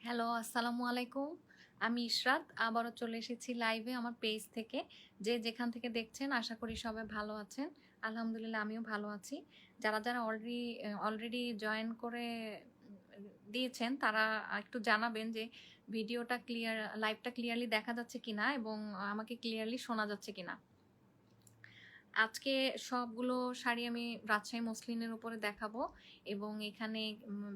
Hello, আসসালামু আলাইকুম। আমি ইশরাত। আবারও চলে এসেছি লাইভে আমার পেজ থেকে। যে যেখান থেকে দেখছেন আশা করি সবাই ভালো আছেন। আলহামদুলিল্লাহ আমিও ভালো আছি। যারা অলরেডি জয়েন করে দিয়েছেন তারা একটু জানাবেন যে লাইভটা ক্লিয়ারলি দেখা যাচ্ছে কিনা এবং আমাকে ক্লিয়ারলি শোনা যাচ্ছে কিনা। আজকে সবগুলো শাড়ি আমি রাজশাহী মসলিনের উপরে দেখাবো এবং এখানে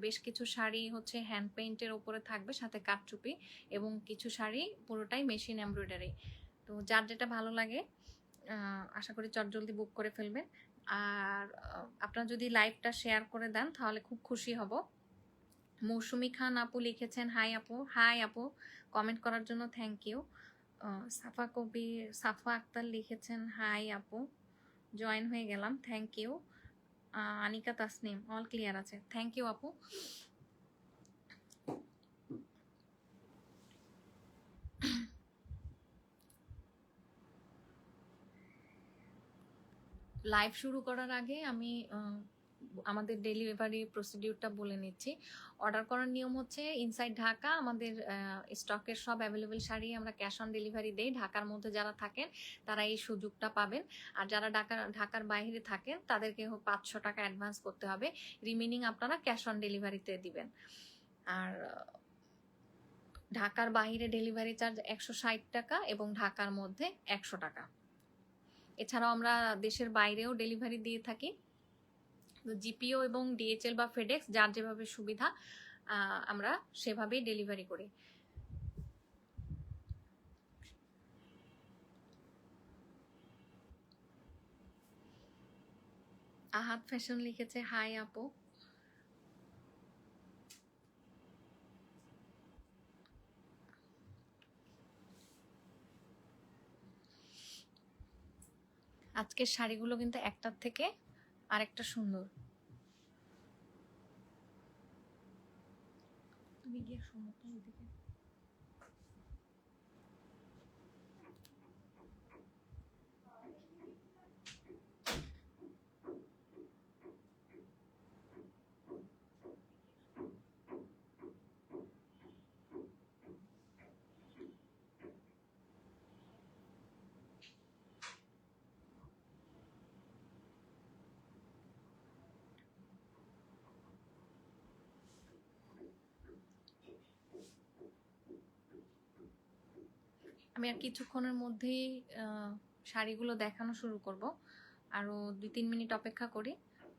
বেশ কিছু শাড়ি হচ্ছে হ্যান্ড পেইন্টের উপরে থাকবে, সাথে কারচুপি, এবং কিছু শাড়ি পুরোটাই মেশিন এমব্রয়ডারি। তো যার যেটা ভালো লাগে আশা করি চটজলদি বুক করে ফেলবেন। আর আপনারা যদি লাইভটা শেয়ার করে দেন তাহলে খুব খুশি হব। মৌসুমি খান আপু লিখেছেন হাই আপু। হাই আপু, কমেন্ট করার জন্য থ্যাংক ইউ। সাফা আক্তার লিখেছেন হাই আপু, জয়েন হয়ে গেলাম, thank you. Anika Tasnim all clear আছে, থ্যাংক ইউ আপু। লাইভ শুরু করার আগে আমি আমাদের ডেলিভারি প্রসিডিউরটা বলে নিচ্ছি। অর্ডার করার নিয়ম হচ্ছে ইনসাইড ঢাকা আমাদের স্টকের সব অ্যাভেলেবেল শাড়ি আমরা ক্যাশ অন ডেলিভারি দেই। ঢাকার মধ্যে যারা থাকেন তারা এই সুযোগটা পাবেন, আর যারা ঢাকার বাইরে থাকেন তাদেরকে 500 টাকা অ্যাডভান্স করতে হবে, রিমেনিং আপনারা ক্যাশ অন ডেলিভারিতে দিবেন। আর ঢাকার বাইরে ডেলিভারি চার্জ 160 টাকা এবং ঢাকার মধ্যে 100 টাকা। এছাড়াও আমরা দেশের বাইরেও ডেলিভারি দিয়ে থাকি। জিপিও এবং ডিএচএল বা ফেডেক্স যার যেভাবে সুবিধা আমরা সেভাবেই ডেলিভারি করি। আহাদ ফ্যাশন লিখেছে হাই আপু। আজকের শাড়িগুলো কিন্তু একটার থেকে আরেকটা সুন্দর। তুমি গিয়ে শোনো তো ওইদিকে। আমি আর কিছুক্ষণের মধ্যেই শাড়িগুলো দেখানো শুরু করব। আরো 2-3 মিনিট অপেক্ষা করি,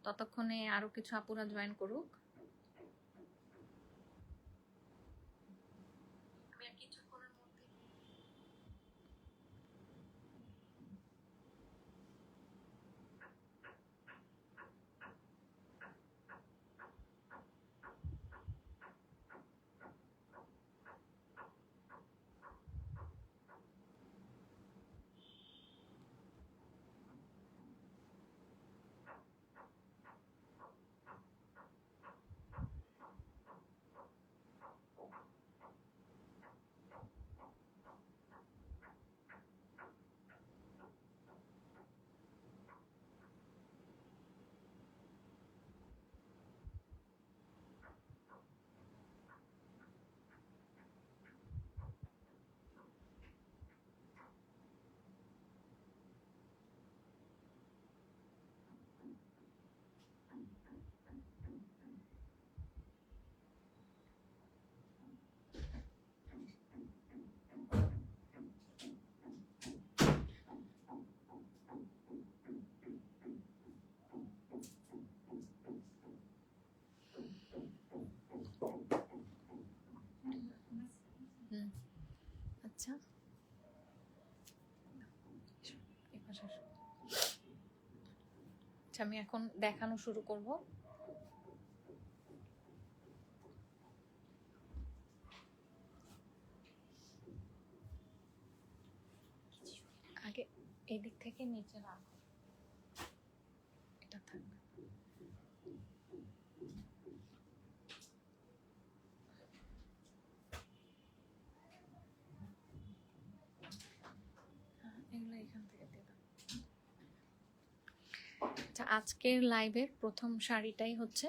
ততক্ষণে আরো কিছু আপুরা জয়েন করুক। আমি আর কিছুক্ষণের মধ্যে আচ্ছা আচ্ছা, আমি এখন দেখানো শুরু করব। আগে এদিক থেকে নিচে রাখো, এটা থাকবে। এগুলো এখান থেকে দিয়ে দাও। আচ্ছা, আজকের লাইভের প্রথম শাড়িটাই হচ্ছে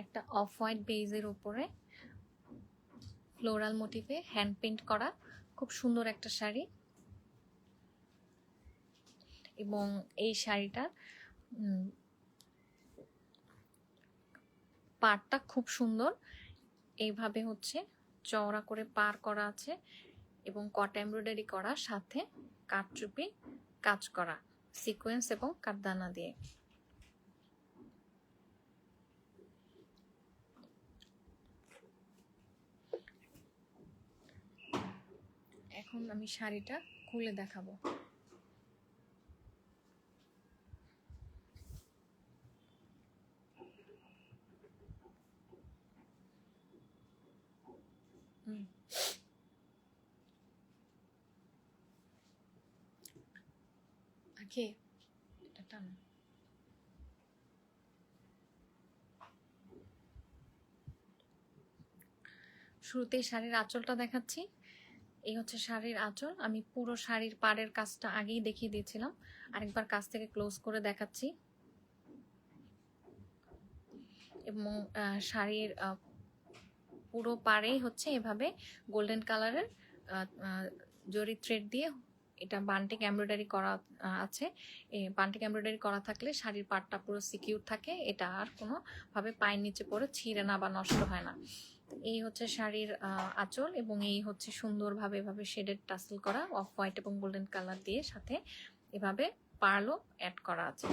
একটা অফ হোয়াইট বেজের উপরে ফ্লোরাল মোটিভে হ্যান্ড পেইন্ট করা খুব সুন্দর একটা শাড়ি। এবং এই শাড়িটার পাড়টা খুব সুন্দর, এইভাবে হচ্ছে চওড়া করে পার করা আছে এবং কট এমব্রয়ডারি করা, সাথে কাটচুপি কাজ করা সিকোয়েন্স এবং কাঠদানা দিয়ে। এখন আমি শাড়িটা খুলে দেখাবো। আগে এটা টানো। শুরুতেই শাড়ির আঁচলটা দেখাচ্ছি। এই হচ্ছে শাড়ির আঁচল। আমি পুরো শাড়ির পাড়ের কাজটা আগেই দেখিয়ে দিয়েছিলাম, আরেকবার কাছ থেকে ক্লোজ করে দেখাচ্ছি। এবং শাড়ির পুরো পাড়েই হচ্ছে এভাবে গোল্ডেন কালারের জরি থ্রেড দিয়ে এটা বান্টিক এমব্রয়ডারি করা আছে। বান্টিক এমব্রয়ডারি করা থাকলে শাড়ির পাড়টা পুরো সিকিউর থাকে, এটা আর কোনোভাবে পায়ের নিচে পড়ে ছিঁড়ে না বা নষ্ট হয় না। এই হচ্ছে শাড়ির আঁচল এবং এই হচ্ছে সুন্দরভাবে এভাবে শেডেড টাসেল করা অফ হোয়াইট এবং গোল্ডেন কালার দিয়ে, সাথে এভাবে পার্লও অ্যাড করা আছে।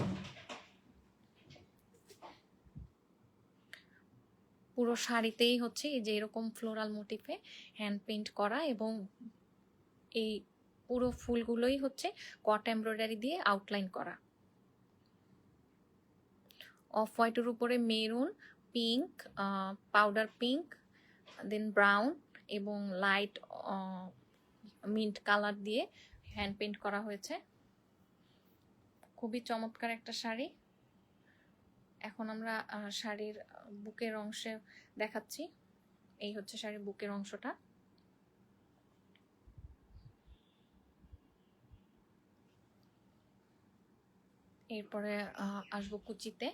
পুরো শাড়িতেই হচ্ছে এই যে এরকম ফ্লোরাল মোটিফে হ্যান্ড পেইন্ট করা এবং এই পুরো ফুলগুলোই হচ্ছে কট এমব্রয়ডারি দিয়ে আউটলাইন করা। অফ হোয়াইটের উপরে মেরুন, পিঙ্ক, পাউডার পিঙ্ক, দেন ব্রাউন এবং লাইট মিন্ট কালার দিয়ে হ্যান্ড পেইন্ট করা হয়েছে। খুবই চমৎকার একটা শাড়ি। এখন আমরা শাড়ির বুকের অংশে দেখাচ্ছি। এই হচ্ছে শাড়ির বুকের অংশটা। এরপরে আসবো কুচিতে।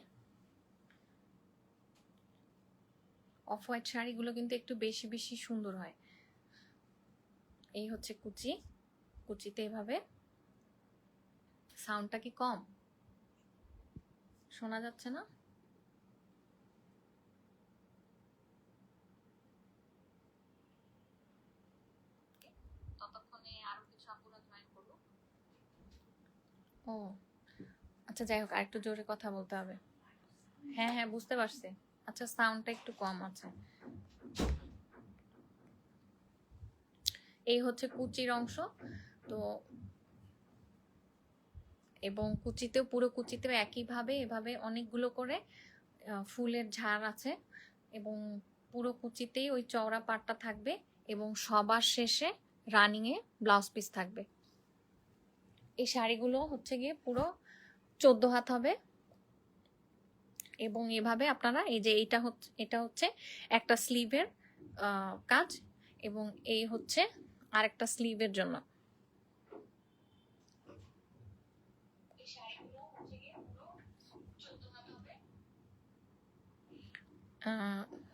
অফ হোয়াইট শাড়িগুলো কিন্তু একটু বেশি বেশি সুন্দর হয়। এই হচ্ছে কুচি। কুচিতে এভাবে, সাউন্ডটা কি কম শোনা যাচ্ছে না? ততক্ষণে আরো কিছু আপুরা জয়েন করলো। ও আচ্ছা, যাই হোক, আরেকটু জোরে কথা বলতে হবে। হ্যাঁ হ্যাঁ, বুঝতে পারছি। আচ্ছা, সাউন্ডটা একটু কম আছে। এই হচ্ছে কুচির অংশ। তো এবং কুচিতেও, পুরো কুচিতেও একইভাবে এভাবে অনেকগুলো করে ফুলের ঝাড় আছে এবং পুরো কুচিতেই ওই চওড়া পাটটা থাকবে এবং সবার শেষে রানিংয়ে ব্লাউজ পিস থাকবে। এই শাড়িগুলো হচ্ছে গিয়ে পুরো 14 হাত হবে এবং এভাবে আপনারা এই যে এটা হচ্ছে একটা স্লিভের কাজ এবং এই হচ্ছে আরেকটা স্লিভের জন্য।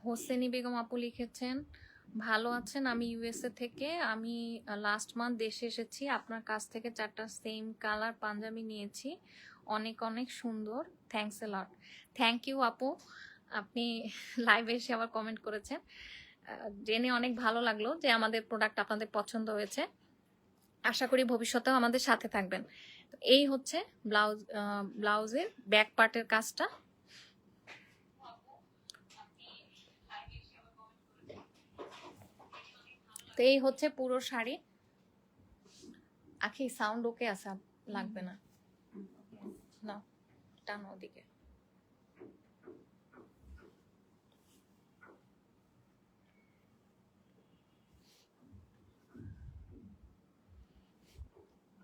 হোসেনি বেগম আপু লিখেছেন, ভালো আছেন? আমি ইউএসএ থেকে, আমি লাস্ট মান্থ দেশে এসেছি। আপনার কাছ থেকে 4টা সেম কালার পাঞ্জাবি নিয়েছি, অনেক অনেক সুন্দর। Thanks a lot. Thank you আপু, আপনি লাইভে এসে আবার কমেন্ট করেছেন, জেনে অনেক ভালো লাগলো যে আমাদের প্রোডাক্ট আপনাদের পছন্দ হয়েছে। আশা করি ভবিষ্যতেও আমাদের সাথে থাকবেন। এই হচ্ছে ব্লাউজের ব্যাক পার্টের কাজটা। তো এই হচ্ছে পুরো শাড়ি। আখি সাউন্ড ওকে আছে, লাগবে না, না টানো ওদিকে।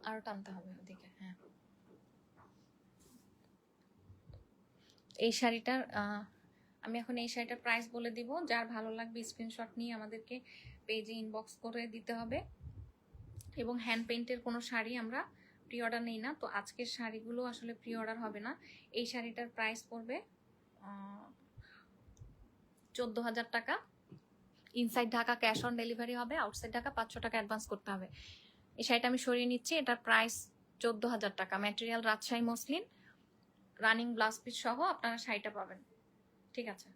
আরো টানতে হবে ওদিকে। হ্যাঁ, এই শাড়িটার আমি এখন এই শাড়িটার প্রাইস বলে দিব। যার ভালো লাগবে স্ক্রিনশট নিয়ে আমাদেরকে পেজে ইনবক্স করে দিতে হবে। এবং হ্যান্ড পেইন্টের কোনো শাড়ি আমরা প্রি অর্ডার নেই না, তো আজকের শাড়িগুলো আসলে প্রি অর্ডার হবে না। এই শাড়িটার প্রাইস পড়বে 14,000 টাকা inside Dhaka cash on delivery হবে, আউটসাইড ঢাকা 500 টাকা অ্যাডভান্স করতে হবে। এই শাড়িটা আমি সরিয়ে নিচ্ছি, এটার প্রাইস 14,000 টাকা। Material Rajshahi muslin, running blouse piece সহ আপনারা শাড়িটা পাবেন। ঠিক আছে,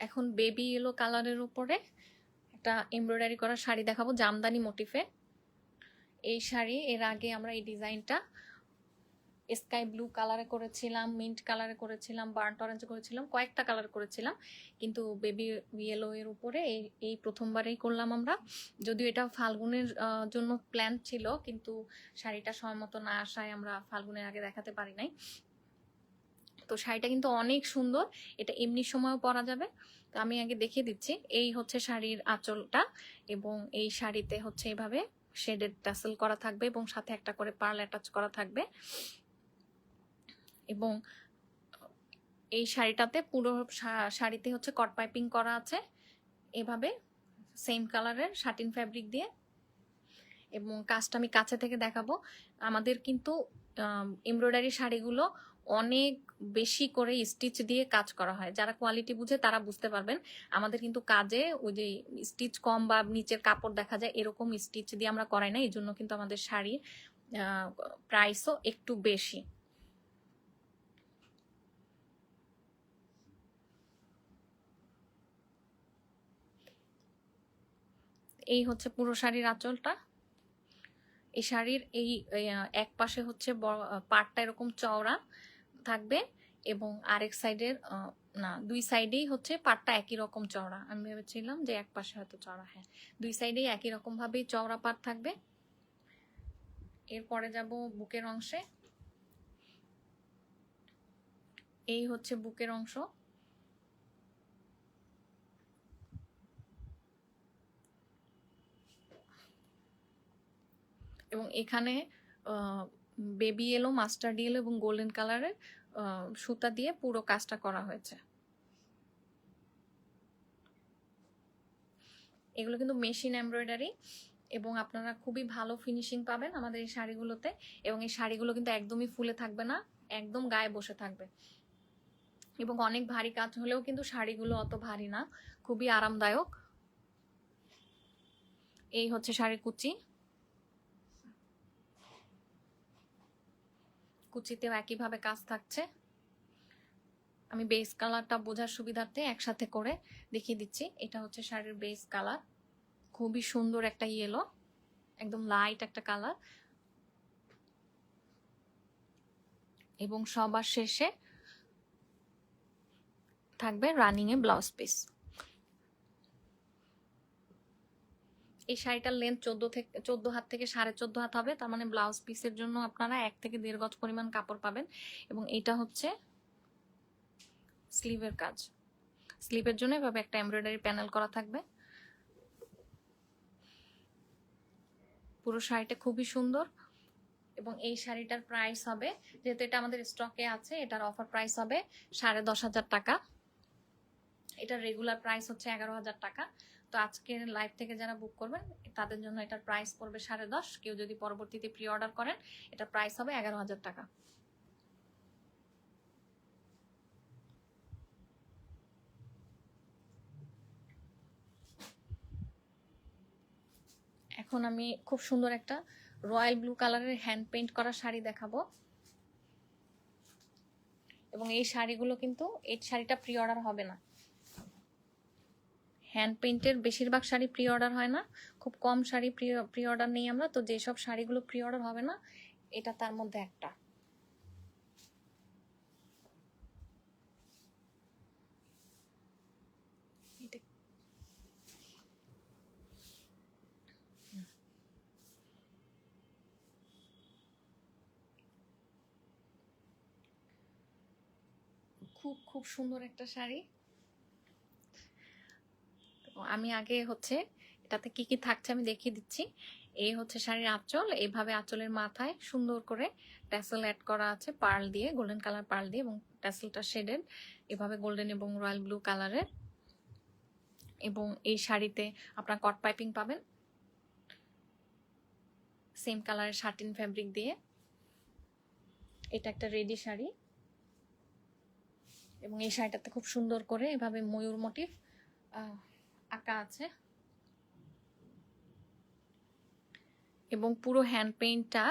এখন বেবি ইয়েলো কালারের উপরে একটা এমব্রয়ডারি করা শাড়ি দেখাবো জামদানি মোটিফে। এই শাড়ি এর আগে আমরা এই ডিজাইনটা স্কাই ব্লু কালারে করেছিলাম, মিন্ট কালারে করেছিলাম, বার্ন্ট অরেঞ্জ করেছিলাম, কয়েকটা কালার করেছিলাম, কিন্তু বেবি ইয়েলো এর উপরে এই প্রথমবারেই করলাম আমরা। যদিও এটা ফাল্গুনের জন্য প্ল্যান ছিল, কিন্তু শাড়িটা সময় মতো না আসায় আমরা ফাল্গুনের আগে দেখাতে পারি নাই। তো শাড়িটা কিন্তু অনেক সুন্দর, এটা এমনি সময়ও পরা যাবে। তো আমি আগে দেখিয়ে দিচ্ছি, এই হচ্ছে শাড়ির আঁচলটা, এবং এই শাড়িতে হচ্ছে এভাবে শেডেড টাসেল করা থাকবে এবং সাথে একটা করে পার্ল অ্যাটাচ করা থাকবে। এবং এই শাড়িটাতে পুরো শাড়িতে হচ্ছে কট পাইপিং করা আছে এভাবে সেম কালারের শাটিন ফ্যাব্রিক দিয়ে। এবং কাজটা আমি কাছে থেকে দেখাবো। আমাদের কিন্তু এমব্রয়ডারি শাড়িগুলো অনেক বেশি করে স্টিচ দিয়ে কাজ করা হয়, যারা কোয়ালিটি বুঝে তারা বুঝতে পারবেন। আমাদের কিন্তু কাজে ওই যে স্টিচ কম বা নিচের কাপড় দেখা যায় এরকম স্টিচ দিয়ে আমরা করাই না, এই জন্য কিন্তু আমাদের শাড়ির প্রাইসও একটু বেশি। এই হচ্ছে পুরো শাড়ির আঁচলটা। এই শাড়ির এই এক পাশে হচ্ছে পাড়টা এরকম চওড়া থাকবে এবং আরেক সাইডের না, দুই সাইডেই হচ্ছে পাড়টা একই রকম চওড়া। আমি ভেবেছিলাম যে এক পাশে হয়তো চওড়া, হ্যাঁ দুই সাইডেই একই রকম ভাবেই চওড়া পাড় থাকবে। এরপরে যাব বুকের অংশে। এই হচ্ছে বুকের অংশ, এবং এখানে বেবি ইয়েলো, মাস্টার্ড ইয়েলো এবং গোল্ডেন কালারের সুতা দিয়ে পুরো কাজটা করা হয়েছে। এগুলো কিন্তু মেশিন এমব্রয়ডারি এবং আপনারা খুবই ভালো ফিনিশিং পাবেন আমাদের এই শাড়িগুলোতে। এবং এই শাড়িগুলো কিন্তু একদমই ফুলে থাকবে না, একদম গায়ে বসে থাকবে। এবং অনেক ভারী কাজ হলেও কিন্তু শাড়িগুলো অত ভারী না, খুবই আরামদায়ক। এই হচ্ছে শাড়ির কুচি, কুচিতেও একইভাবে কাজ থাকছে। আমি বেস কালারটা বোঝার সুবিধার্থে একসাথে করে দেখিয়ে দিচ্ছি। এটা হচ্ছে শাড়ির বেস কালার, খুবই সুন্দর একটা ইয়েলো, একদম লাইট একটা কালার। এবং সবার শেষে থাকবে রানিং এ ব্লাউজ পিস। এই শাড়িটার লেন্থ 14 হাত থেকে 14.5 হাত হবে, তার মানে ব্লাউজ পিসের জন্য আপনারা 1 থেকে 1.5 গজ পরিমাণ কাপড় পাবেন। এবং এটা হচ্ছে স্লিভের কাজ, স্লিভের জন্য এভাবে একটা এমব্রয়ডারি প্যানেল করা থাকবে। পুরো শাড়িটা খুবই সুন্দর। এবং এই শাড়িটার প্রাইস হবে, যেহেতু এটা আমাদের স্টকে আছে, এটার অফার প্রাইস হবে 10,500 টাকা। এটার রেগুলার প্রাইস হচ্ছে 11,000 টাকা। তো আজকের লাইভ থেকে যারা বুক করবেন তাদের জন্য এটার প্রাইস পড়বে 10.5। কেউ যদি পরবর্তীতে প্রি অর্ডার করেন এটার প্রাইস হবে 11,000 টাকা। এখন আমি খুব সুন্দর একটা রয়্যাল ব্লু কালারের হ্যান্ড পেইন্ট করা শাড়ি দেখাবো। এবং এই শাড়িগুলো কিন্তু, এই শাড়িটা প্রি অর্ডার হবে না। হ্যান্ড পেইন্টের বেশিরভাগ শাড়ি প্রি অর্ডার হয় না, খুব কম শাড়ি প্রি অর্ডার নেই আমরা। তো যেসব শাড়িগুলো প্রি অর্ডার হবে না, এটা তার মধ্যে একটা। খুব খুব সুন্দর একটা শাড়ি। আমি আগে হচ্ছে এটাতে কি কি থাকছে আমি দেখিয়ে দিচ্ছি। এই হচ্ছে শাড়ির আঁচল, এইভাবে আঁচলের মাথায় সুন্দর করে ট্যাসেল অ্যাড করা আছে পার্ল দিয়ে, গোল্ডেন কালার পার্ল দিয়ে, এবং ট্যাসেলটা শেডেড এভাবে গোল্ডেন এবং রয়্যাল ব্লু কালারের। এবং এই শাড়িতে আপনার কট পাইপিং পাবেন সেম কালারের শাটিন ফ্যাব্রিক দিয়ে। এটা একটা রেডি শাড়ি, এবং এই শাড়িটাতে খুব সুন্দর করে এভাবে ময়ূর মোটিভ আঁকা আছে, এবং পুরো হ্যান্ড পেইন্টটা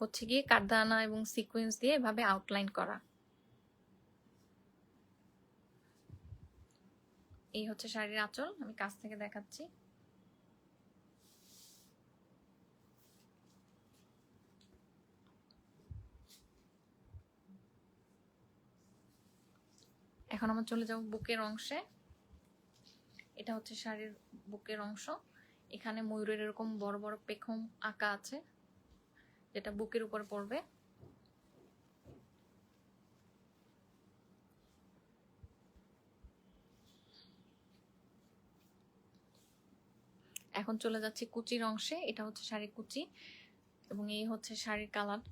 হচ্ছে গিয়ে কারদানা এবং সিকোয়েন্স দিয়ে এভাবে আউটলাইন করা। এই হচ্ছে শাড়ির আঁচল, আমি কাছ থেকে দেখাচ্ছি। এখন আমরা চলে যাব বুকের অংশে। এটা হচ্ছে শাড়ির বুকের অংশ। এখানে ময়ূরের এরকম বড় বড় পেখম আঁকা আছে, যেটা বুকের উপর পড়বে। এখন চলে যাচ্ছি কুচির অংশে। এটা হচ্ছে শাড়ির কুচি, এবং এই হচ্ছে শাড়ির কালার।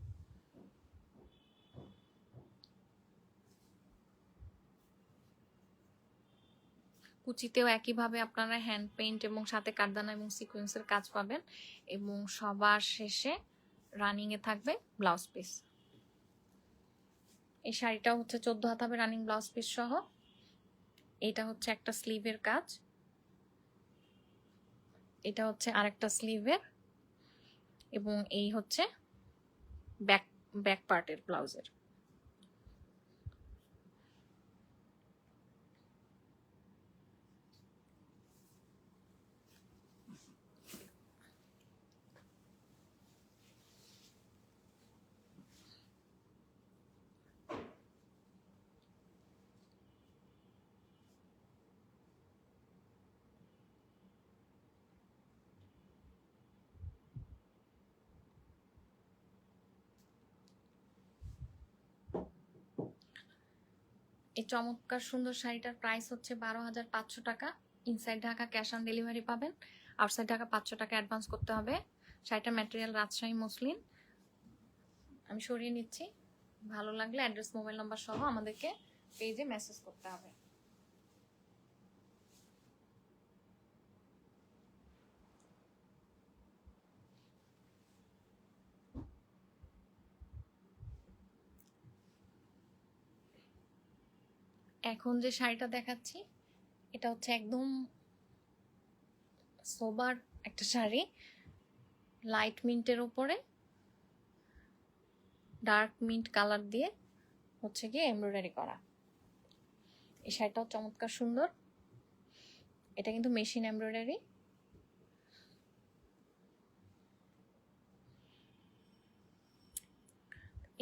কুচিতেও একইভাবে আপনারা হ্যান্ড পেইন্ট এবং সাথে কারদানা এবং সিকোয়েন্সের কাজ পাবেন, এবং সবার শেষে রানিং এ থাকবে ব্লাউজ পিস। এই শাড়িটাও হচ্ছে 14 হাত হবে রানিং ব্লাউজ পিস সহ। এটা হচ্ছে একটা স্লিভের কাজ, এটা হচ্ছে আরেকটা স্লিভের, এবং এই হচ্ছে ব্যাক পার্টের ব্লাউজের। এই চমৎকার সুন্দর শাড়িটার প্রাইস হচ্ছে 12,500 টাকা। Inside Dhaka cash on delivery পাবেন, আউটসাইড ঢাকা 500 টাকা অ্যাডভান্স করতে হবে। শাড়িটার ম্যাটেরিয়াল রাজশাহী মসলিন। আমি সরিয়ে নিচ্ছি। ভালো লাগলে অ্যাড্রেস মোবাইল নাম্বার সহ আমাদেরকে পেজে মেসেজ করতে হবে। এখন যে শাড়িটা দেখাচ্ছি এটা হচ্ছে একদম সোবার একটা শাড়ি, লাইট মিন্টের উপরে ডার্ক মিন্ট কালার দিয়ে হচ্ছে গিয়ে এমব্রয়ডারি করা। এই শাড়িটাও চমৎকার সুন্দর। এটা কিন্তু মেশিন এমব্রয়ডারি।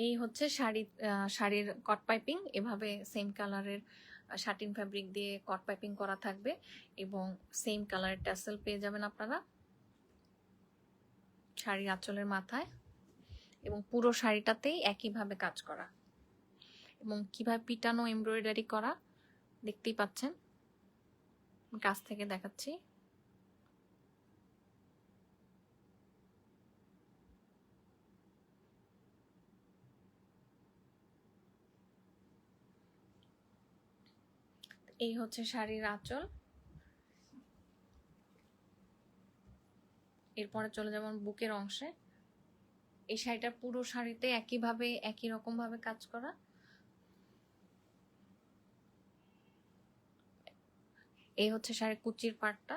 এই হচ্ছে শাড়ির কট পাইপিং, এভাবে সেম কালারের শাটিন ফ্যাব্রিক দিয়ে কট পাইপিং করা থাকবে, এবং সেম কালারের ট্যাসেল পেয়ে যাবেন আপনারা শাড়ির আঁচলের মাথায়, এবং পুরো শাড়িটাতেই একইভাবে কাজ করা, এবং কিভাবে পিটানো এমব্রয়ডারি করা দেখতেই পাচ্ছেন। কাছ থেকে দেখাচ্ছি। এই হচ্ছে শাড়ির আঁচল। এরপরে চলে যাবেন বুকের অংশে। এই শাড়িটার পুরো শাড়িতে একইভাবে একই রকম ভাবে কাজ করা। এই হচ্ছে শাড়ির কুচির পার্টটা।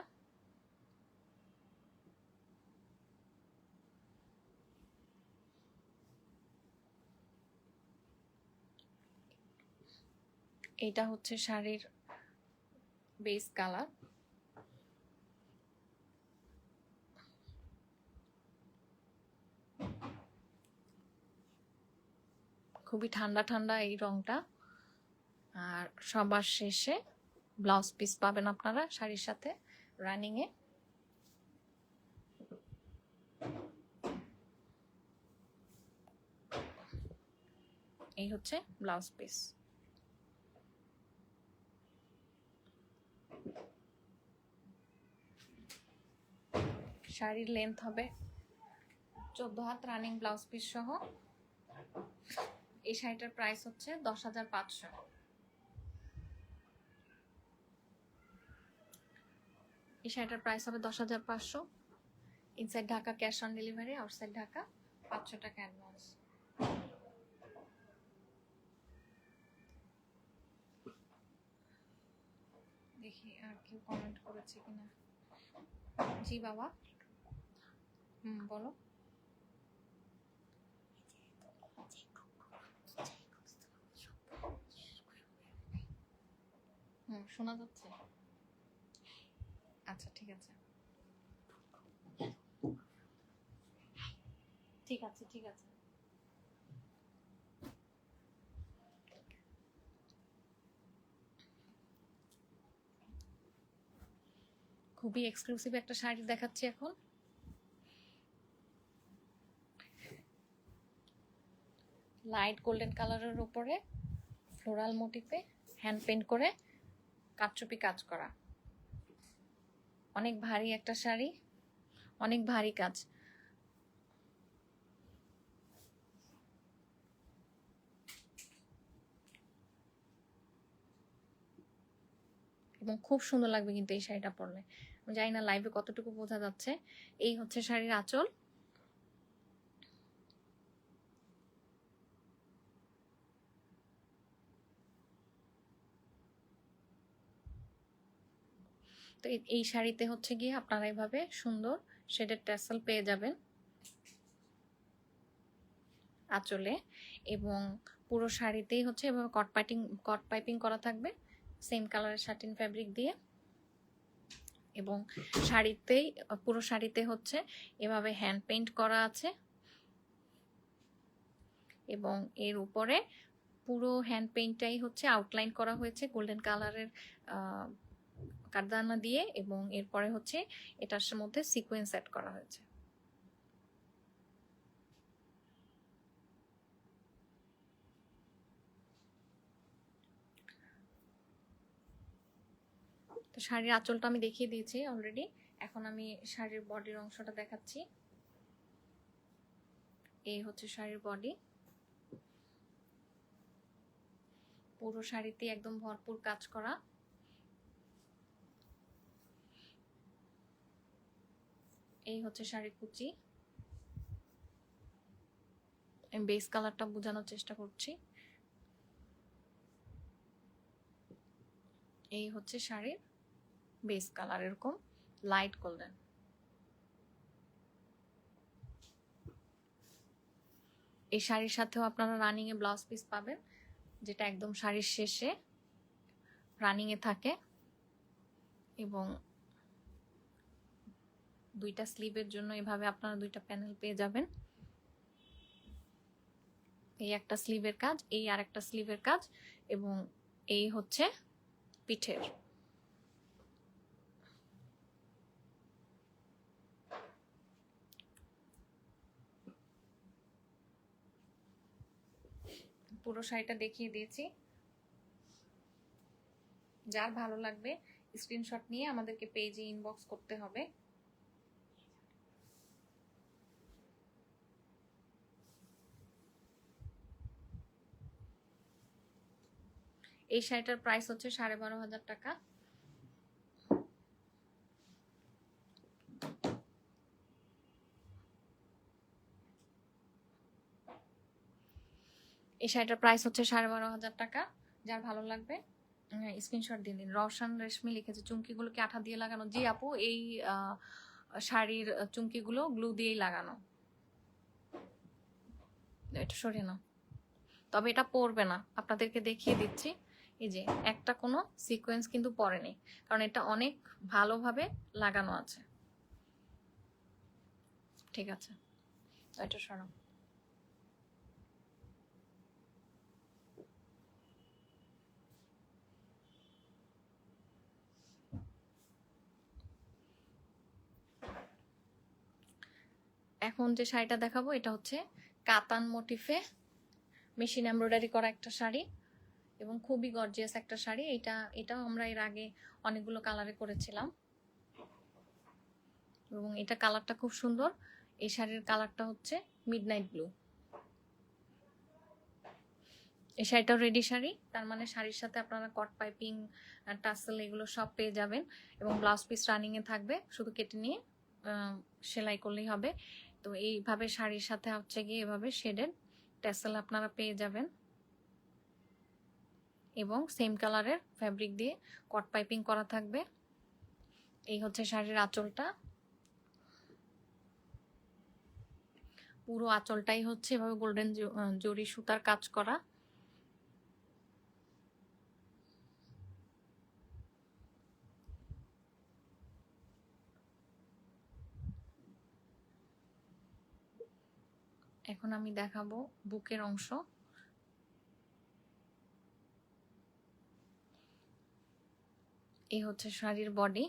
এইটা হচ্ছে শাড়ির বেস কালার। খুবই ঠান্ডা ঠান্ডা এই রংটা। আর সবার শেষে ব্লাউজ পিস পাবেন আপনারা শাড়ির সাথে রানিং এ। এই হচ্ছে ব্লাউজ পিস। শাড়ির লেন্থ হবে 14 হাত রানিং ব্লাউজ পিস সহ। এই শাড়িটার প্রাইস হচ্ছে 10,500। এই শাড়িটার প্রাইস হবে 10,500। Inside Dhaka cash on delivery, outside Dhaka 500 টাকা অ্যাডভান্স। দেখি আর কেউ কমেন্ট করেছে কিনা। জি বাবা, বলো। শোনা যাচ্ছে? আচ্ছা ঠিক আছে, ঠিক আছে, ঠিক আছে। খুবই এক্সক্লুসিভ একটা শাড়ি দেখাচ্ছি এখন। লাইট গোল্ডেন কালারের উপরে ফ্লোরাল মোটিফে হ্যান্ড পেইন্ট করে কাটচুপি কাজ করা, অনেক ভারী একটা শাড়ি, অনেক ভারী কাজ। এবং খুব সুন্দর লাগবে কিন্তু এই শাড়িটা পরলে। আমি জানি না লাইভে কতটুকু বোঝা যাচ্ছে। এই হচ্ছে শাড়ির আঁচল। তো এই শাড়িতে হচ্ছে গিয়ে আপনারা এইভাবে সুন্দর শেডের ট্যাসেল পেয়ে যাবেন আঁচলে, এবং পুরো শাড়িতেই হচ্ছে এভাবে কট পাইপিং করা থাকবে সেম কালারের শাটিন ফ্যাব্রিক দিয়ে। এবং শাড়িতেই পুরো শাড়িতে হচ্ছে এভাবে হ্যান্ড পেইন্ট করা আছে, এবং এর উপরে পুরো হ্যান্ড পেইন্টটাই হচ্ছে আউটলাইন করা হয়েছে গোল্ডেন কালারের কাঠদানা দিয়ে, এবং এরপরে হচ্ছে এটার মধ্যে সিকোয়েন্স অ্যাড করা হয়েছে। তো শাড়ির আঁচলটা আমি দেখিয়ে দিয়েছি অলরেডি। এখন আমি শাড়ির বডির অংশটা দেখাচ্ছি। এই হচ্ছে শাড়ির বডি। পুরো শাড়িতে একদম ভরপুর কাজ করা। এই হচ্ছে শাড়ির কুচি। আমি বেস কালারটা বোঝানোর চেষ্টা করছি। এই হচ্ছে শাড়ির বেস কালার, এরকম লাইট গোল্ডেন। এই শাড়ির সাথেও আপনারা রানিং এ ব্লাউজ পিস পাবেন, যেটা একদম শাড়ির শেষে রানিং এ থাকে, এবং দুইটা স্লিভের জন্য এভাবে আপনারা দুইটা প্যানেল পেয়ে যাবেন। এই একটা স্লিভের কাজ, এই আর একটা স্লিভের কাজ, এবং এই হচ্ছে পিঠের। পুরো শাড়িটা দেখিয়ে দিয়েছি। যার ভালো লাগবে স্ক্রিনশট নিয়ে আমাদেরকে পেজে ইনবক্স করতে হবে। এই শাড়িটার প্রাইস হচ্ছে 12,500 টাকা। এই শাড়িটার প্রাইস হচ্ছে 12,500 টাকা। যার ভালো লাগবে স্ক্রিনশট দিয়ে দিন। রওশন রেশমি লিখেছে চুমকিগুলো কি আঠা দিয়ে লাগানো? জি আপু, এই শাড়ির চুমকিগুলো গ্লু দিয়েই লাগানো। এটা সরিয়ে না, তবে এটা পরবে না, আপনাদেরকে দেখিয়ে দিচ্ছি। এই যে একটা কোনো সিকোয়েন্স কিন্তু পরেনি, কারণ এটা অনেক ভালোভাবে লাগানো আছে। ঠিক আছে, এটা সরাও। এখন যে শাড়িটা দেখাবো এটা হচ্ছে কাতান মোটিফে মেশিন এমব্রয়ডারি করা একটা শাড়ি, এবং খুবই গর্জিয়াস একটা শাড়ি। এটাও আমরা এর আগে অনেকগুলো কালারে করেছিলাম, এবং এটা কালারটা খুব সুন্দর। এই শাড়ির কালারটা হচ্ছে মিডনাইট ব্লু। এই শাড়িটাও রেডি শাড়ি, তার মানে শাড়ির সাথে আপনারা কট পাইপিং, টাসেল এগুলো সব পেয়ে যাবেন, এবং ব্লাউজ পিস রানিং এ থাকবে, শুধু কেটে নিয়ে সেলাই করলেই হবে। তো এইভাবে শাড়ির সাথে হচ্ছে গিয়ে এভাবে শেডেড ট্যাসেল আপনারা পেয়ে যাবেন। এবং সেম কালারের ফ্যাব্রিক দিয়ে কট পাইপিং করা থাকবে। এই হচ্ছে শাড়ির আঁচলটা, পুরো আঁচলটাই হচ্ছে এভাবে গোল্ডেন জরি সুতার কাজ করা। এখন আমি দেখাবো বুকের অংশ। এই হচ্ছে শাড়ির বডি।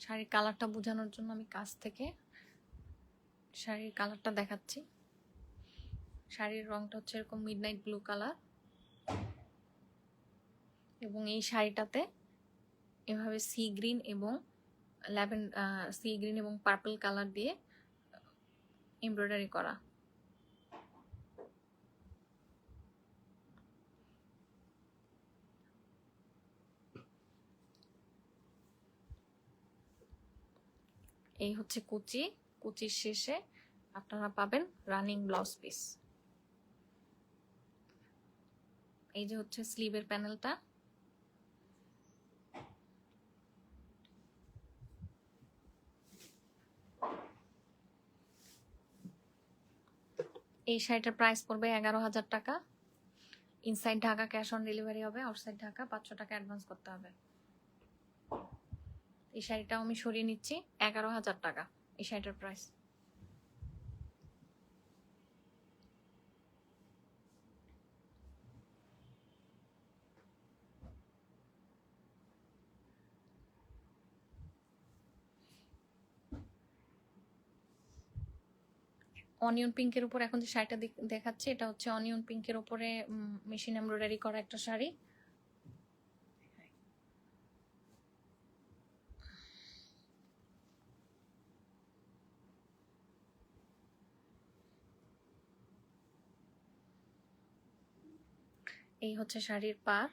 শাড়ির কালারটা বোঝানোর জন্য আমি কাছ থেকে শাড়ির কালারটা দেখাচ্ছি। শাড়ির রংটা হচ্ছে এরকম মিডনাইট ব্লু কালার, এবং এই শাড়িটাতে এভাবে সি গ্রিন এবং সি গ্রিন এবং পার্পল কালার দিয়ে এমব্রয়ডারি করা। এই হচ্ছে কুচি, কুচির শেষে আপনারা পাবেন রানিং ব্লাউজ পিস। এই যে হচ্ছে স্লিভের প্যানেলটা। এই শাড়িটার প্রাইস পড়বে 11,000 টাকা। Inside Dhaka cash on delivery হবে, আউটসাইড ঢাকা 500 টাকা অ্যাডভান্স করতে হবে। এই শাড়িটাও আমি সরিয়ে নিচ্ছি, 11,000 টাকা এই শাড়িটার প্রাইস। অনিয়ন পিঙ্কের উপর এখন যে শাড়িটা দেখাচ্ছি, এটা হচ্ছে অনিয়ন পিঙ্কের উপরে মেশিন এমব্রয়ডারি করা একটা শাড়ি। এই হচ্ছে শাড়ির পাড়।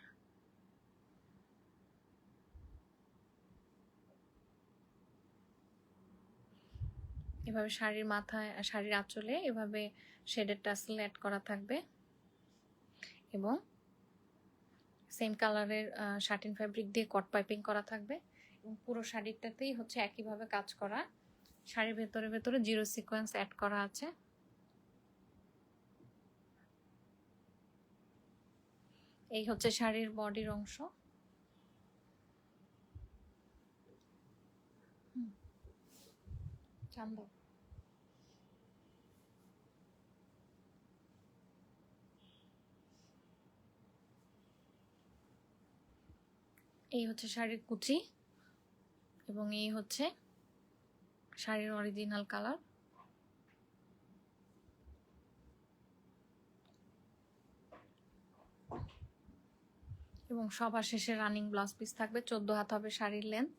এভাবে শাড়ির মাথায়, শাড়ির আঁচলে এভাবে শেডের টাসেল অ্যাড করা থাকবে, এবং সেম কালারের শাটিন ফ্যাব্রিক দিয়ে কট পাইপিং করা থাকবে, এবং পুরো শাড়িটাতেই হচ্ছে একইভাবে কাজ করা। শাড়ির ভেতরে ভেতরে জিরো সিকোয়েন্স অ্যাড করা আছে। এই হচ্ছে শাড়ির বডির অংশ। চান্দ, এই হচ্ছে শাড়ির কুচি, এবং এই হচ্ছে শাড়ির অরিজিনাল কালার। এবং সবার শেষে রানিং ব্লাউজ পিস থাকবে, 14 হাত হবে শাড়ির লেন্থ,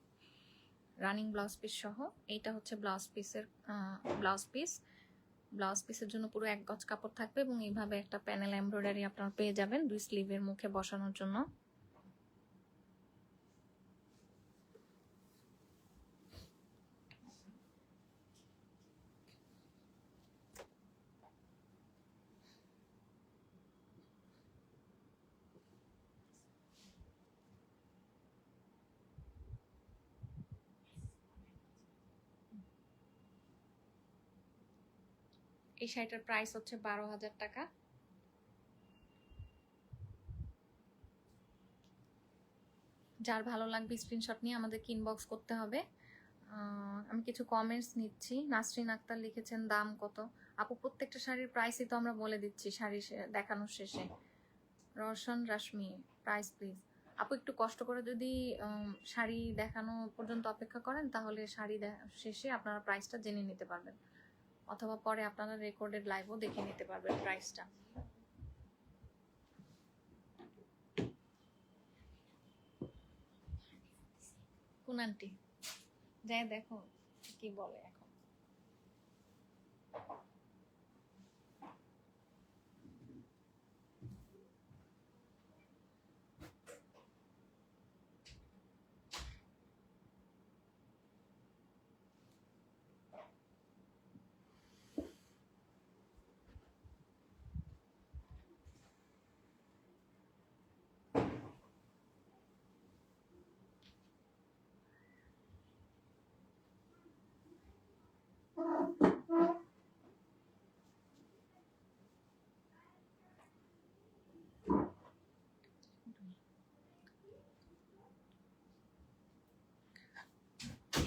রানিং ব্লাউজ পিস সহ। এইটা হচ্ছে ব্লাউজ পিসের ব্লাউজ পিসের জন্য পুরো 1 গজ কাপড় থাকবে, এবং এইভাবে একটা প্যানেল এমব্রয়ডারি আপনারা পেয়ে যাবেন 2 স্লিভের মুখে বসানোর জন্য। এই শাড়িটার প্রাইস হচ্ছে 12,000 টাকা। যার ভালো লাগবে স্ক্রিনশট নিয়ে আমাদেরকে ইনবক্স করতে হবে। আমি কিছু কমেন্টস নিচ্ছি। নাসরিন আক্তার লিখেছেন দাম কত? আপু প্রত্যেকটা শাড়ির প্রাইসই তো আমরা বলে দিচ্ছি শাড়ি দেখানোর শেষে। Roshan Rashmi, price please. আপু একটু কষ্ট করে যদি শাড়ি দেখানো পর্যন্ত অপেক্ষা করেন, তাহলে শাড়ি শেষে আপনারা প্রাইসটা জেনে নিতে পারবেন, অথবা পরে আপনারা রেকর্ডেড লাইভও দেখে নিতে পারবেন প্রাইসটা। কোন আন্টি? যাই দেখো কি বলে এখন।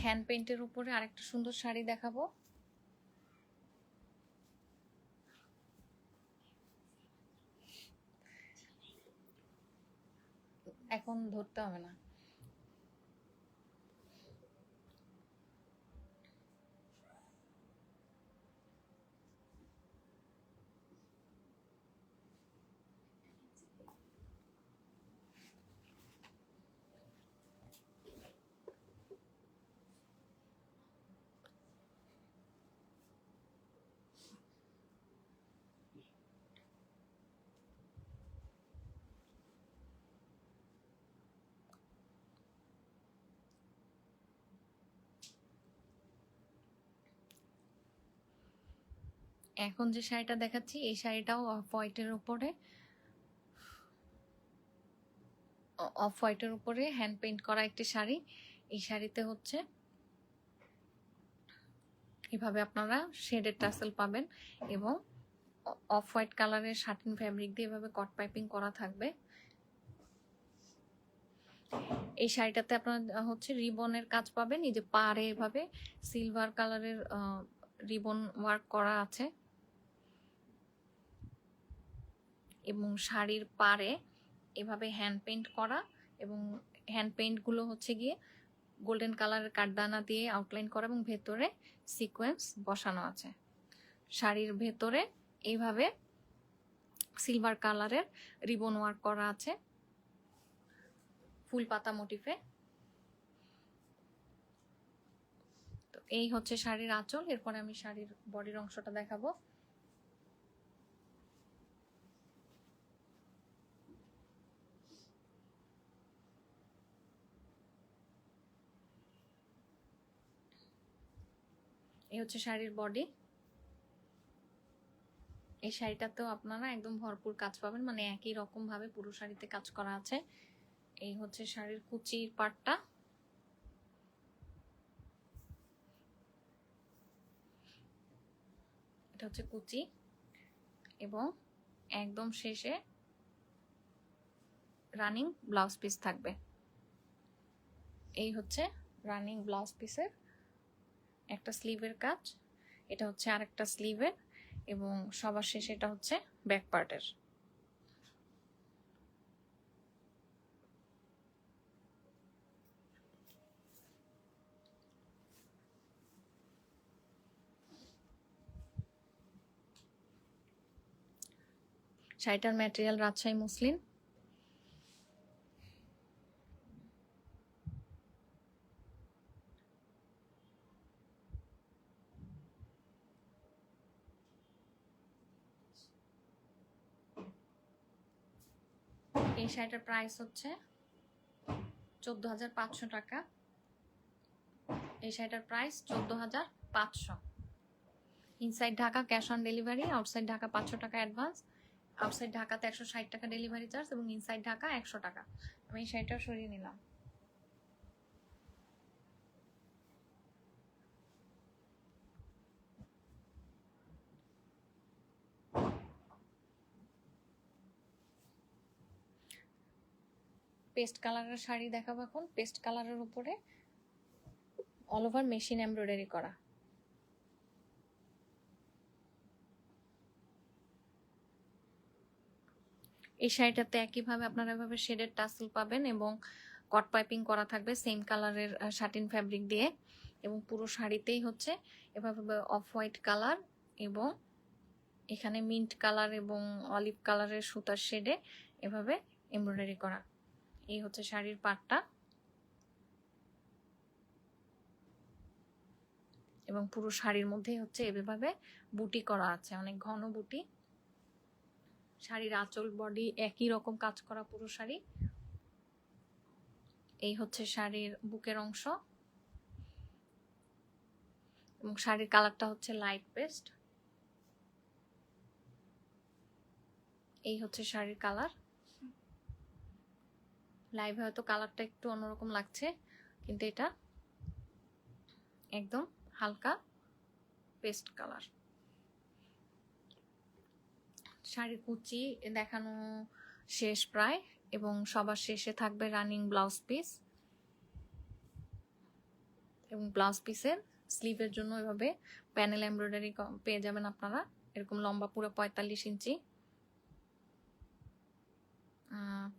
হ্যান্ড পেইন্টের উপরে আরেকটা সুন্দর শাড়ি দেখাবো। এখন ধরতে হবে না। এখন যে শাড়িটা দেখাচ্ছি এই শাড়িটাও অফ হোয়াইটের উপরে হ্যান্ড পেইন্ট করা একটি শাড়ি। এই শাড়িতে হচ্ছে এভাবে আপনারা শেডের টাসেল পাবেন এবং অফ হোয়াইট কালারের শাটিন ফ্যাব্রিক দিয়ে এভাবে কট পাইপিং করা থাকবে। এই শাড়িটাতে আপনারা হচ্ছে রিবনের কাজ পাবেন, এই যে পাড়ে এভাবে সিলভার কালারের রিবন ওয়ার্ক করা আছে এবং শাড়ির পাড়ে এভাবে হ্যান্ড পেইন্ট করা এবং হ্যান্ড পেইন্টগুলো হচ্ছে গিয়ে গোল্ডেন কালারের কাঠদানা দিয়ে আউটলাইন করা এবং ভেতরে সিকোয়েন্স বসানো আছে। শাড়ির ভেতরে এইভাবে সিলভার কালারের রিবন ওয়ার্ক করা আছে ফুল পাতা মোটিফে। তো এই হচ্ছে শাড়ির আঁচল। এরপরে আমি শাড়ির বডির অংশটা দেখাবো। এই হচ্ছে শাড়ির বডি। এই শাড়িটাতেও আপনারা একদম ভরপুর কাজ পাবেন, মানে একই রকম ভাবে পুরো শাড়িতে কাজ করা আছে। এই হচ্ছে শাড়ির কুচির পাটটা। এটা হচ্ছে কুচি এবং একদম শেষে রানিং ব্লাউজ পিস থাকবে। এই হচ্ছে রানিং ব্লাউজ পিসের একটা স্লিভের কাজ, এটা হচ্ছে আরেকটা স্লিভের এবং সবার শেষে এটা হচ্ছে ব্যাক পার্টের। শাড়িটার ম্যাটেরিয়াল রাজশাহী মুসলিন। এই শাড়িটার প্রাইস হচ্ছে 14,500 টাকা। এই শাড়িটার price 14,500। Inside Dhaka cash on delivery, outside Dhaka 500 টাকা অ্যাডভান্স, আউটসাইড ঢাকাতে 160 টাকা ডেলিভারি চার্জ এবং ইনসাইড ঢাকা 100 টাকা। আমি এই শাড়িটা সরিয়ে নিলাম। পেস্ট কালারের শাড়ি দেখাবো এখন। পেস্ট কালারের উপরে অল ওভার মেশিন এমব্রয়ডারি করা। এই শাড়িটাতে একইভাবে আপনারা এভাবে শেডের টাসেল পাবেন এবং কট পাইপিং করা থাকবে সেম কালারের শাটিন ফ্যাব্রিক দিয়ে এবং পুরো শাড়িতেই হচ্ছে এভাবে অফ হোয়াইট কালার এবং এখানে মিন্ট কালার এবং অলিভ কালারের সুতার শেডে এভাবে এমব্রয়ডারি করা। এই হচ্ছে শাড়ির পাটটা এবং পুরো শাড়ির মধ্যেই হচ্ছে এভাবে বুটি করা আছে, অনেক ঘন বুটি। শাড়ির আঁচল বডি একই রকম কাজ করা পুরো শাড়ি। এই হচ্ছে শাড়ির বুকের অংশ এবং শাড়ির কালারটা হচ্ছে লাইট পেস্ট। এই হচ্ছে শাড়ির কালার। লাইভে হয়তো কালারটা একটু অন্যরকম লাগছে, কিন্তু এটা একদম হালকা পেস্ট কালার। শাড়ির কুচি দেখানো শেষ প্রায় এবং সবার শেষে থাকবে রানিং ব্লাউজ পিস এবং ব্লাউজ পিসের স্লিভের জন্য এভাবে প্যানেল এমব্রয়ডারি পেয়ে যাবেন আপনারা, এরকম লম্বা পুরো 45 ইঞ্চি।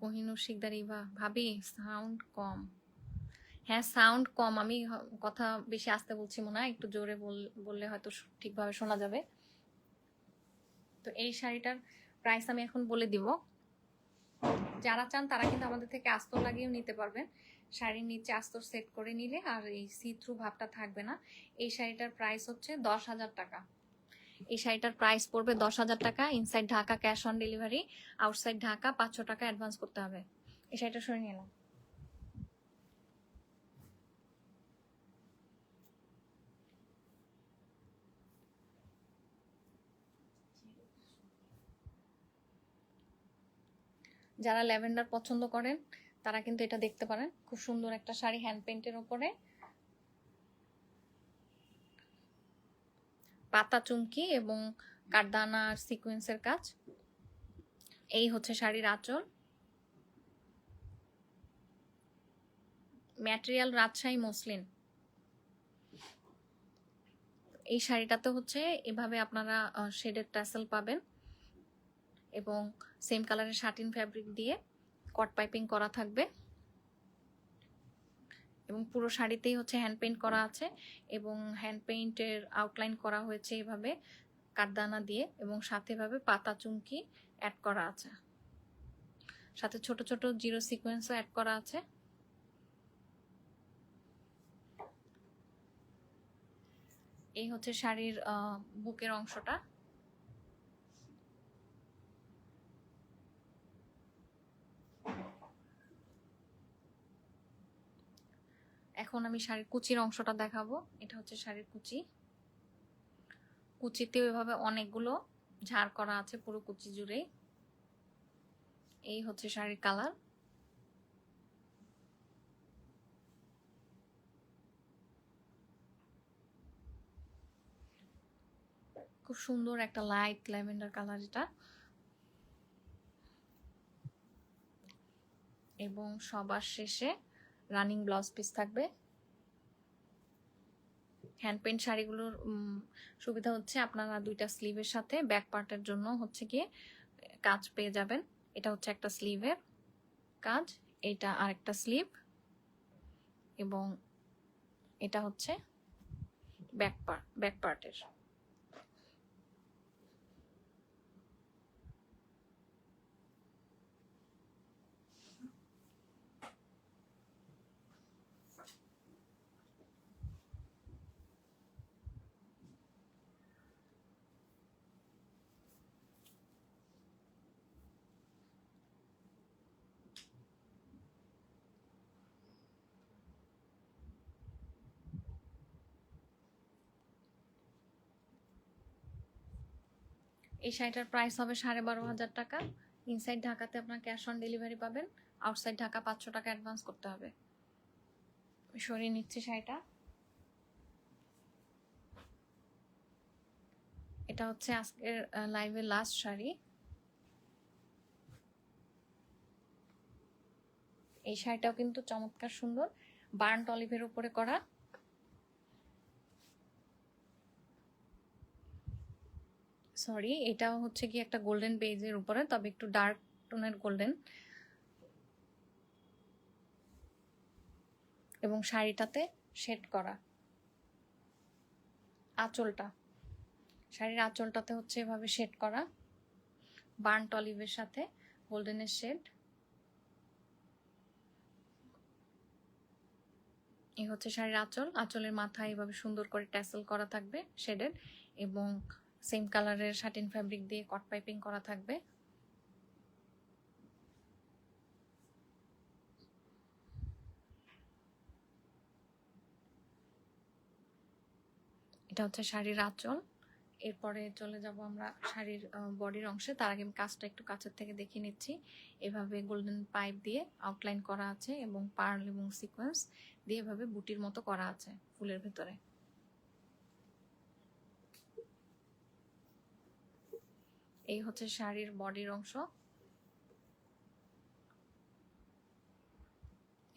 কোহিনুর শিকদার ইভা ভাবি সাউন্ড কম। হ্যাঁ সাউন্ড কম, আমি কথা বেশি আস্তে বলছি মনে হয়, একটু জোরে বললে হয়তো ঠিকভাবে শোনা যাবে। তো এই শাড়িটার প্রাইস আমি এখন বলে দিব। যারা চান তারা কিন্তু আমাদের থেকে আস্তর লাগিয়েও নিতে পারবেন। শাড়ির নিচে আস্তর সেট করে নিলে আর এই সি থ্রু ভাবটা থাকবে না। এই শাড়িটার প্রাইস হচ্ছে 10,000 টাকা। এই শাড়িটার প্রাইস পড়বে 10,000 টাকা। Inside Dhaka cash on delivery, outside Dhaka 500 টাকা অ্যাডভান্স করতে হবে। এই শাড়িটা সরে নিলাম। যারা ল্যাভেন্ডার পছন্দ করেন তারা কিন্তু এটা দেখতে পারেন, খুব সুন্দর একটা শাড়ি হ্যান্ড পেইন্টের উপরে, পাতা চুমকি এবং কাঠদানা আর সিকোয়েন্সের কাজ। এই হচ্ছে শাড়ির আঁচল। Material Rajshahi muslin. এই শাড়িটাতে হচ্ছে এভাবে আপনারা শেডের ট্যাসেল পাবেন এবং সেম কালারের শাটিন ফ্যাব্রিক দিয়ে কট পাইপিং করা থাকবে এবং পুরো শাড়িতেই হচ্ছে হ্যান্ড পেইন্ট করা আছে এবং হ্যান্ড পেইন্টের আউটলাইন করা হয়েছে এভাবে কাঠদানা দিয়ে এবং সাথে এভাবে পাতা চুমকি অ্যাড করা আছে, সাথে ছোট ছোট জিরো সিকোয়েন্সও অ্যাড করা আছে। এই হচ্ছে শাড়ির বুকের অংশটা। এখন আমি শাড়ির কুচির অংশটা দেখাবো। এটা হচ্ছে শাড়ির কুচি। কুচিতেও এভাবে অনেকগুলো ঝাড় করা আছে পুরো কুচি জুড়ে। এই হচ্ছে শাড়ির কালার। খুব সুন্দর একটা লাইট ল্যাভেন্ডার কালার এটা। এবং সবার শেষে রানিং ব্লাউজ পিস থাকবে। হ্যান্ড পেইন্ট শাড়িগুলোর সুবিধা হচ্ছে আপনারা দুইটা স্লিভের সাথে ব্যাক পার্টের জন্য হচ্ছে গিয়ে কাজ পেয়ে যাবেন। এটা হচ্ছে একটা স্লিভের কাজ, এটা আরেকটা স্লিভ এবং এটা হচ্ছে ব্যাক পার্টের। এই শাড়িটার প্রাইস হবে 12,500 টাকা। ইনসাইড ঢাকাতে আপনার ক্যাশ অন ডেলিভারি পাবেন, আউটসাইড ঢাকা 500 টাকা অ্যাডভান্স করতে হবে। সরিয়ে নিচ্ছি শাড়িটা। এটা হচ্ছে আজকের লাইভের লাস্ট শাড়ি। এই শাড়িটাও কিন্তু চমৎকার সুন্দর, বার্ন্ট অলিভের উপরে করা। সরি, এটাও হচ্ছে কি একটা গোল্ডেন বেজের উপরে, তবে একটু ডার্ক টোনের গোল্ডেন। এবং শাড়িটাতে শেড করা আঁচলটা, শাড়ির আঁচলটাতে হচ্ছে এভাবে শেড করা বার্ন্ট অলিভের সাথে গোল্ডেনের শেড। এই হচ্ছে শাড়ির আঁচল। আঁচলের মাথায় এভাবে সুন্দর করে ট্যাসেল করা থাকবে শেডের এবং সেম কালারের শাটিন ফ্যাব্রিক দিয়ে কট পাইপিং করা থাকবে। এটা হচ্ছে শাড়ির আঁচল। এরপরে চলে যাব আমরা শাড়ির বডির অংশে। তার আগে আমি কাজটা একটু কাছের থেকে দেখিয়ে নিচ্ছি। এভাবে গোল্ডেন পাইপ দিয়ে আউটলাইন করা আছে এবং পার্ল এবং সিকোয়েন্স দিয়ে এভাবে বুটির মতো করা আছে ফুলের ভেতরে। এই হচ্ছে শাড়ির বডির অংশ।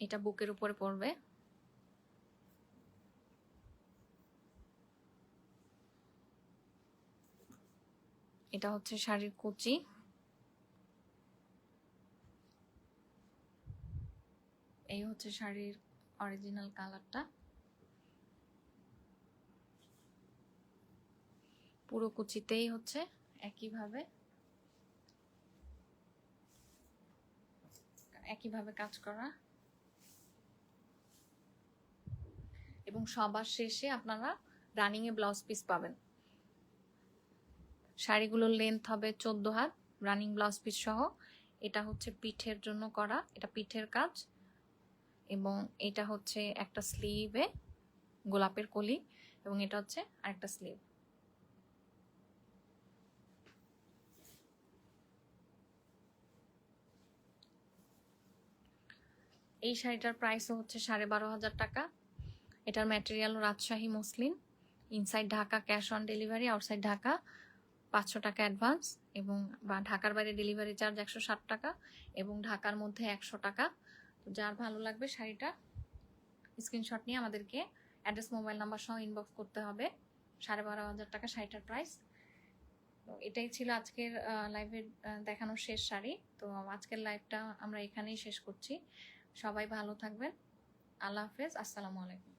এটা বুকের উপরে পড়বে। এটা হচ্ছে শাড়ির কুচি। এই হচ্ছে শাড়ির অরিজিনাল কালারটা। পুরো কুচিতেই হচ্ছে একইভাবে কাজ করা, এবং সবার শেষে আপনারা রানিং এ ব্লাউজ পিস পাবেন। শাড়িগুলোর লেন্থ হবে 14 হাত, রানিং ব্লাউজ পিস সহ। এটা হচ্ছে পিঠের জন্য করা, এটা পিঠের কাজ, এবং এটা হচ্ছে একটা স্লিভে গোলাপের কলি, এবং এটা হচ্ছে আরেকটা স্লিভ। এই শাড়িটার প্রাইসও হচ্ছে 12,500 টাকা। এটার material Rajshahi muslin, inside Dhaka cash on delivery, outside Dhaka 500 টাকা অ্যাডভান্স, এবং বা ঢাকার বাইরে ডেলিভারি চার্জ 160 টাকা, এবং ঢাকার মধ্যে 100 টাকা। তো যার ভালো লাগবে শাড়িটা স্ক্রিনশট নিয়ে আমাদেরকে অ্যাড্রেস মোবাইল নাম্বার সহ ইনবক্স করতে হবে। 12,500 টাকা শাড়িটার প্রাইস। তো এটাই ছিল আজকের লাইভের দেখানোর শেষ শাড়ি। তো আজকের লাইভটা আমরা এখানেই শেষ করছি। সবাই ভালো থাকবেন। আল্লাহ হাফেজ। আসসালামু আলাইকুম।